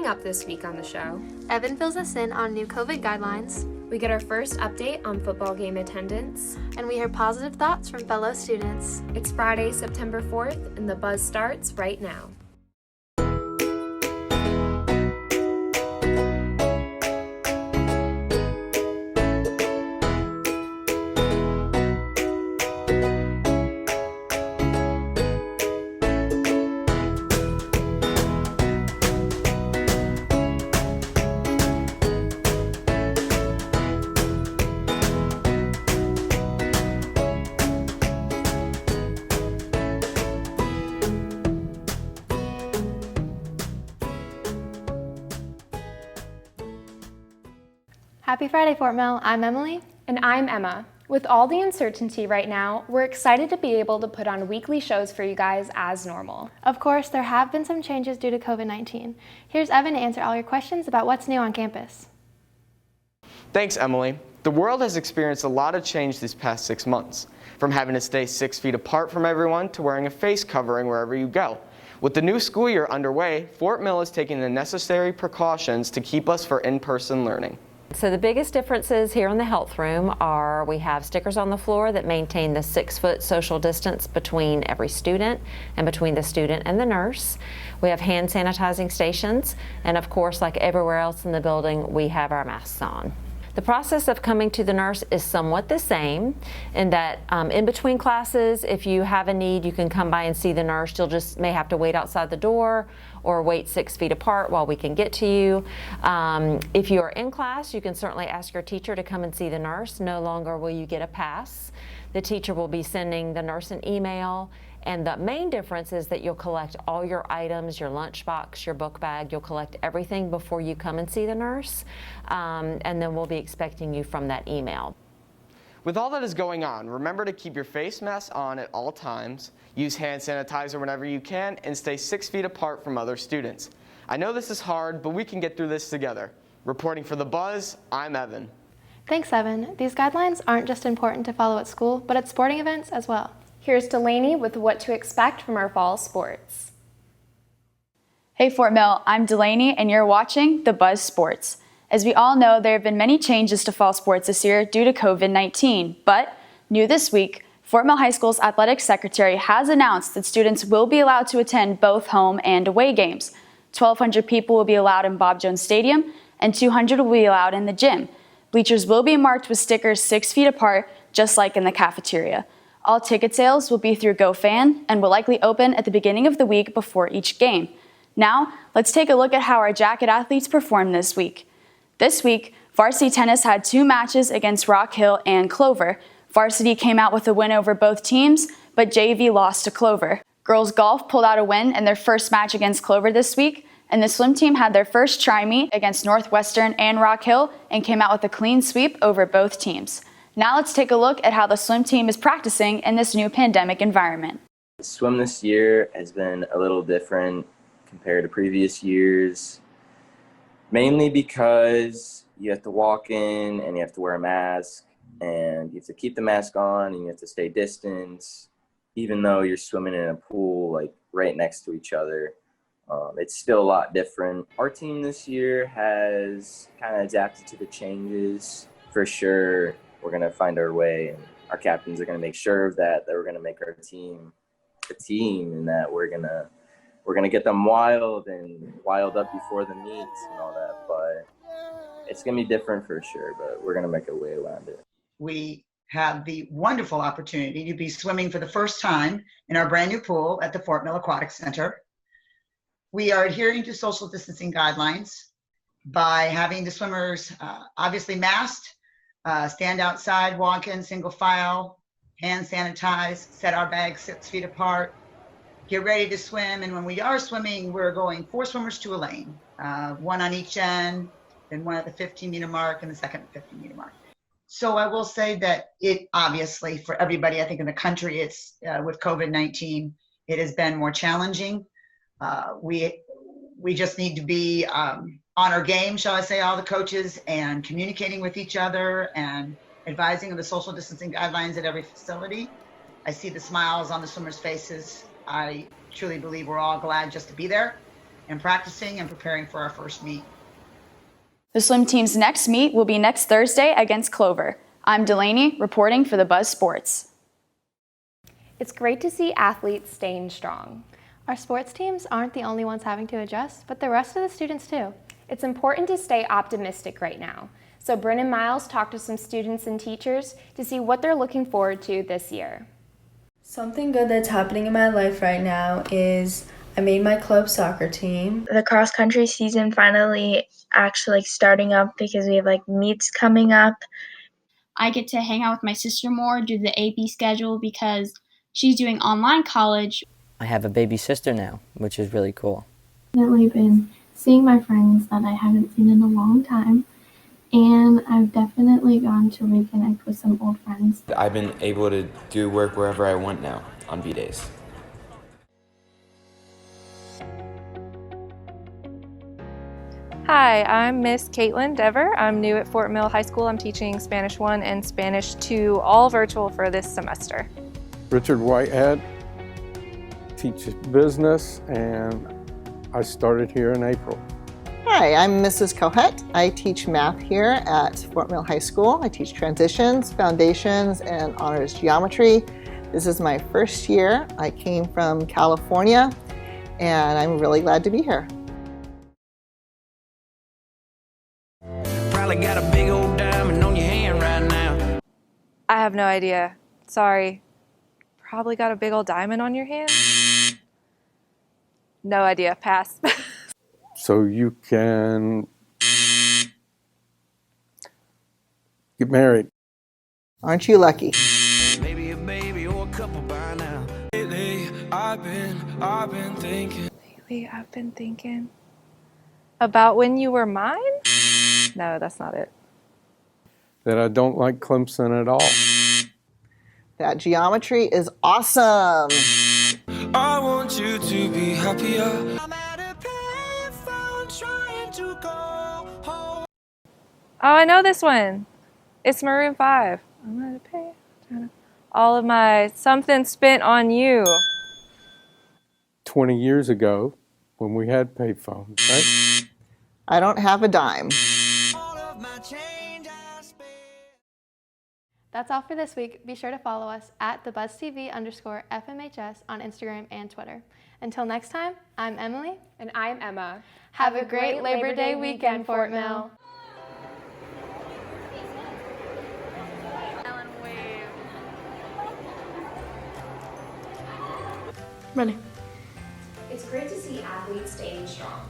Coming up this week on the show, Evan fills us in on new COVID guidelines, we get our first update on football game attendance, and we hear positive thoughts from fellow students. It's Friday, September 4th, and the buzz starts right now. Happy Friday, Fort Mill. I'm Emily. And I'm Emma. With all the uncertainty right now, we're excited to be able to put on weekly shows for you guys as normal. Of course, there have been some changes due to COVID-19. Here's Evan to answer all your questions about what's new on campus. Thanks, Emily. The world has experienced a lot of change these past 6 months, from having to stay 6 feet apart from everyone to wearing a face covering wherever you go. With the new school year underway, Fort Mill is taking the necessary precautions to keep us for in-person learning. So the biggest differences here in the health room are we have stickers on the floor that maintain the 6-foot social distance between every student and between the student and the nurse. We have hand sanitizing stations, and of course, like everywhere else in the building, we have our masks on. The process of coming to the nurse is somewhat the same in that in between classes, if you have a need, you can come by and see the nurse. You'll just may have to wait outside the door or wait 6 feet apart while we can get to you. If you are in class, you can certainly ask your teacher to come and see the nurse. No longer will you get a pass. The teacher will be sending the nurse an email. And the main difference is that you'll collect all your items, your lunchbox, your book bag. You'll collect everything before you come and see the nurse. And then we'll be expecting you from that email. With all that is going on, remember to keep your face mask on at all times, use hand sanitizer whenever you can, and stay 6 feet apart from other students. I know this is hard, but we can get through this together. Reporting for The Buzz, I'm Evan. Thanks, Evan. These guidelines aren't just important to follow at school, but at sporting events as well. Here's Delaney with what to expect from our fall sports. Hey Fort Mill, I'm Delaney and you're watching The Buzz Sports. As we all know, there have been many changes to fall sports this year due to COVID-19, but new this week, Fort Mill High School's athletic secretary has announced that students will be allowed to attend both home and away games. 1,200 people will be allowed in Bob Jones Stadium and 200 will be allowed in the gym. Bleachers will be marked with stickers 6 feet apart, just like in the cafeteria. All ticket sales will be through GoFan and will likely open at the beginning of the week before each game. Now, let's take a look at how our Jacket athletes performed this week. This week, varsity tennis had 2 matches against Rock Hill and Clover. Varsity came out with a win over both teams, but JV lost to Clover. Girls golf pulled out a win in their first match against Clover this week, and the swim team had their first tri-meet against Northwestern and Rock Hill and came out with a clean sweep over both teams. Now let's take a look at how the swim team is practicing in this new pandemic environment. Swim this year has been a little different compared to previous years, mainly because you have to walk in and you have to wear a mask and you have to keep the mask on and you have to stay distance, even though you're swimming in a pool like right next to each other. It's still a lot different. Our team this year has kind of adapted to the changes for sure. We're going to find our way, and our captains are going to make sure of that we're going to make our team a team, and that we're going to get them wild up before the meets and all that. But it's going to be different for sure, but we're going to make a way around it. We have the wonderful opportunity to be swimming for the first time in our brand new pool at the Fort Mill Aquatic Center. We are adhering to social distancing guidelines by having the swimmers obviously masked, stand outside, walk in single file, hand sanitize, set our bags 6 feet apart, get ready to swim. And when we are swimming, we're going 4 swimmers to a lane, 1 on each end, then 1 at the 15-meter mark and the second 15-meter mark. So I will say that it obviously, for everybody, I think in the country, it's with COVID-19, it has been more challenging. We just need to be on our game, shall I say, all the coaches, and communicating with each other and advising of the social distancing guidelines at every facility. I see the smiles on the swimmers' faces. I truly believe we're all glad just to be there and practicing and preparing for our first meet. The swim team's next meet will be next Thursday against Clover. I'm Delaney, reporting for the Buzz Sports. It's great to see athletes staying strong. Our sports teams aren't the only ones having to adjust, but the rest of the students too. It's important to stay optimistic right now. So Brennan Miles talked to some students and teachers to see what they're looking forward to this year. Something good that's happening in my life right now is I made my club soccer team. The cross country season finally actually starting up because we have meets coming up. I get to hang out with my sister more due to the AP schedule because she's doing online college. I have a baby sister now, which is really cool. Definitely been seeing my friends that I haven't seen in a long time, and I've definitely gone to reconnect with some old friends. I've been able to do work wherever I want now on B-days. Hi, I'm Miss Caitlin Dever. I'm new at Fort Mill High School. I'm teaching Spanish 1 and Spanish 2, all virtual for this semester. Richard Whitehead, teaches business, and I started here in April. Hi, I'm Mrs. Cohet. I teach math here at Fort Mill High School. I teach transitions, foundations, and honors geometry. This is my first year. I came from California, and I'm really glad to be here. Probably got a big old diamond on your hand right now. I have no idea. Sorry. Probably got a big old diamond on your hand? No idea. Pass. So you can get married. Aren't you lucky? Maybe a baby or a couple by now. Lately, I've been thinking. Lately, I've been thinking about when you were mine? No, that's not it. That I don't like Clemson at all. That geometry is awesome. I want you to be happier. I'm at a payphone trying to go home. Oh, I know this one. It's Maroon 5. I'm gonna pay all of my something spent on you. 20 years ago, when we had payphones, right? I don't have a dime. That's all for this week. Be sure to follow us at thebuzztv_FMHS on Instagram and Twitter. Until next time, I'm Emily. And I'm Emma. Have a great Labor Day weekend, Fort Mill. Ready. It's great to see athletes staying strong.